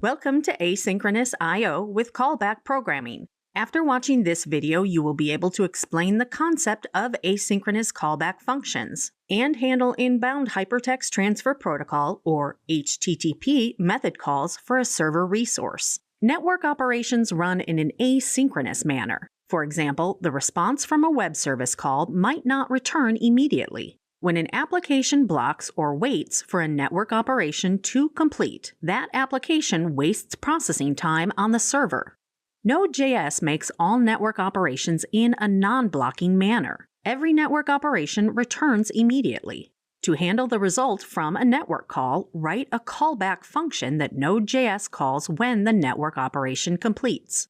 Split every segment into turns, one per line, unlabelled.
Welcome to Asynchronous I/O with Callback Programming. After watching this video, you will be able to explain the concept of asynchronous callback functions and handle inbound hypertext transfer protocol or HTTP method calls for a server resource. Network operations run in an asynchronous manner. For example, the response from a web service call might not return immediately. When an application blocks or waits for a network operation to complete, that application wastes processing time on the server. Node.js makes all network operations in a non-blocking manner. Every network operation returns immediately. To handle the result from a network call, write a callback function that Node.js calls when the network operation completes.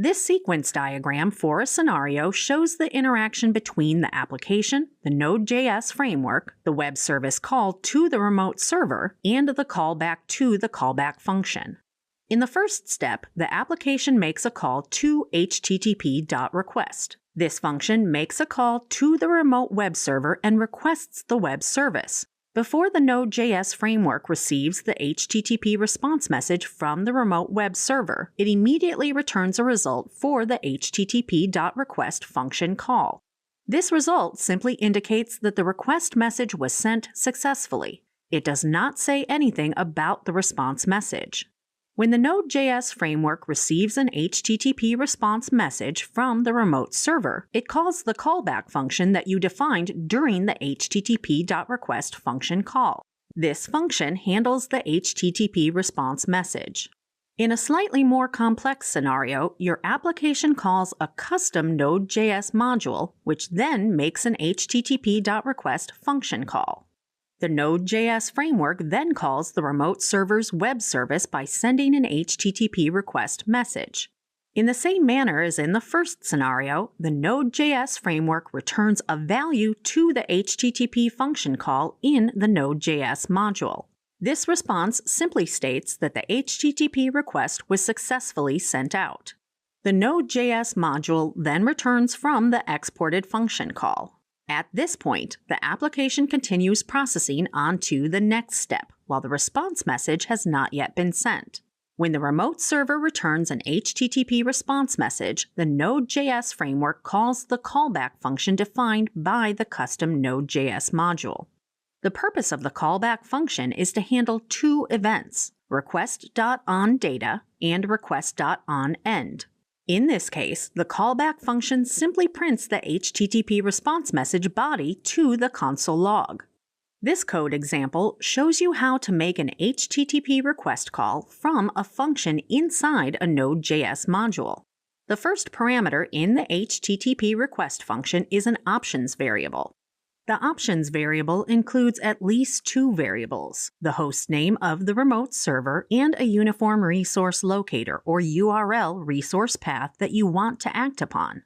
This sequence diagram for a scenario shows the interaction between the application, the Node.js framework, the web service call to the remote server, and the callback to the callback function. In the first step, the application makes a call to http.request. This function makes a call to the remote web server and requests the web service. Before the Node.js framework receives the HTTP response message from the remote web server, it immediately returns a result for the http.request function call. This result simply indicates that the request message was sent successfully. It does not say anything about the response message. When the Node.js framework receives an HTTP response message from the remote server, it calls the callback function that you defined during the http.request function call. This function handles the HTTP response message. In a slightly more complex scenario, your application calls a custom Node.js module, which then makes an http.request function call. The Node.js framework then calls the remote server's web service by sending an HTTP request message. In the same manner as in the first scenario, the Node.js framework returns a value to the HTTP function call in the Node.js module. This response simply states that the HTTP request was successfully sent out. The Node.js module then returns from the exported function call. At this point, the application continues processing on to the next step, while the response message has not yet been sent. When the remote server returns an HTTP response message, the Node.js framework calls the callback function defined by the custom Node.js module. The purpose of the callback function is to handle two events, request.onData and request.onEnd. In this case, the callback function simply prints the HTTP response message body to the console log. This code example shows you how to make an HTTP request call from a function inside a Node.js module. The first parameter in the HTTP request function is an options variable. The options variable includes at least two variables, the host name of the remote server and a uniform resource locator or URL resource path that you want to act upon.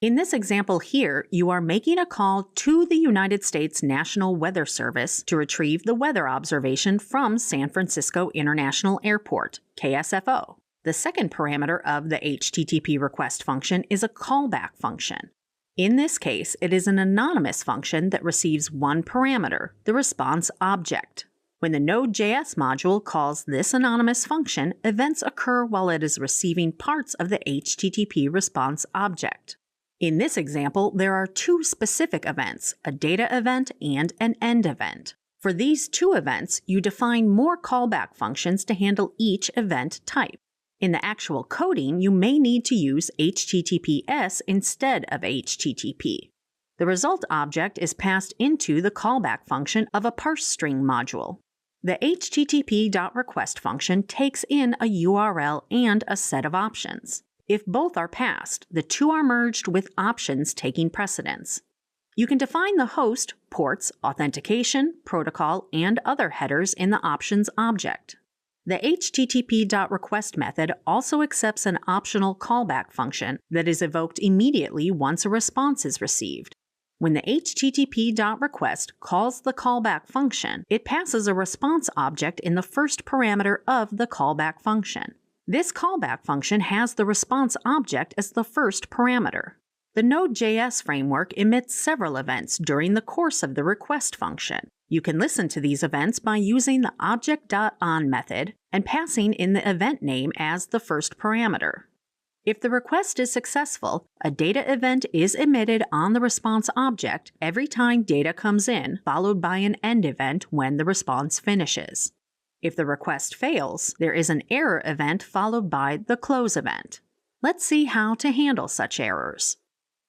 In this example here, you are making a call to the United States National Weather Service to retrieve the weather observation from San Francisco International Airport, KSFO. The second parameter of the HTTP request function is a callback function. In this case, it is an anonymous function that receives one parameter, the response object. When the Node.js module calls this anonymous function, events occur while it is receiving parts of the HTTP response object. In this example, there are two specific events, a data event and an end event. For these two events, you define more callback functions to handle each event type. In the actual coding, you may need to use HTTPS instead of HTTP. The result object is passed into the callback function of a parseString module. The HTTP.request function takes in a URL and a set of options. If both are passed, the two are merged with options taking precedence. You can define the host, ports, authentication, protocol, and other headers in the options object. The HTTP.request method also accepts an optional callback function that is evoked immediately once a response is received. When the HTTP.request calls the callback function, it passes a response object in the first parameter of the callback function. This callback function has the response object as the first parameter. The Node.js framework emits several events during the course of the request function. You can listen to these events by using the object.on method and passing in the event name as the first parameter. If the request is successful, a data event is emitted on the response object every time data comes in, followed by an end event when the response finishes. If the request fails, there is an error event followed by the close event. Let's see how to handle such errors.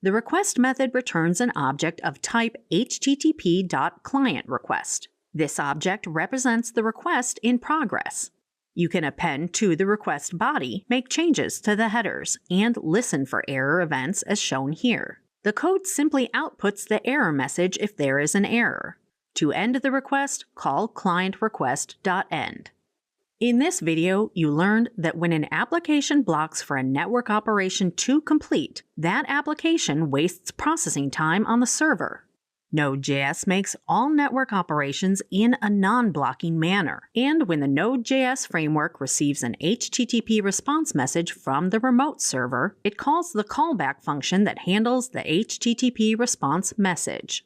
The request method returns an object of type http.clientRequest. This object represents the request in progress. You can append to the request body, make changes to the headers, and listen for error events as shown here. The code simply outputs the error message if there is an error. To end the request, call clientRequest.end. In this video, you learned that when an application blocks for a network operation to complete, that application wastes processing time on the server. Node.js makes all network operations in a non-blocking manner, and when the Node.js framework receives an HTTP response message from the remote server, it calls the callback function that handles the HTTP response message.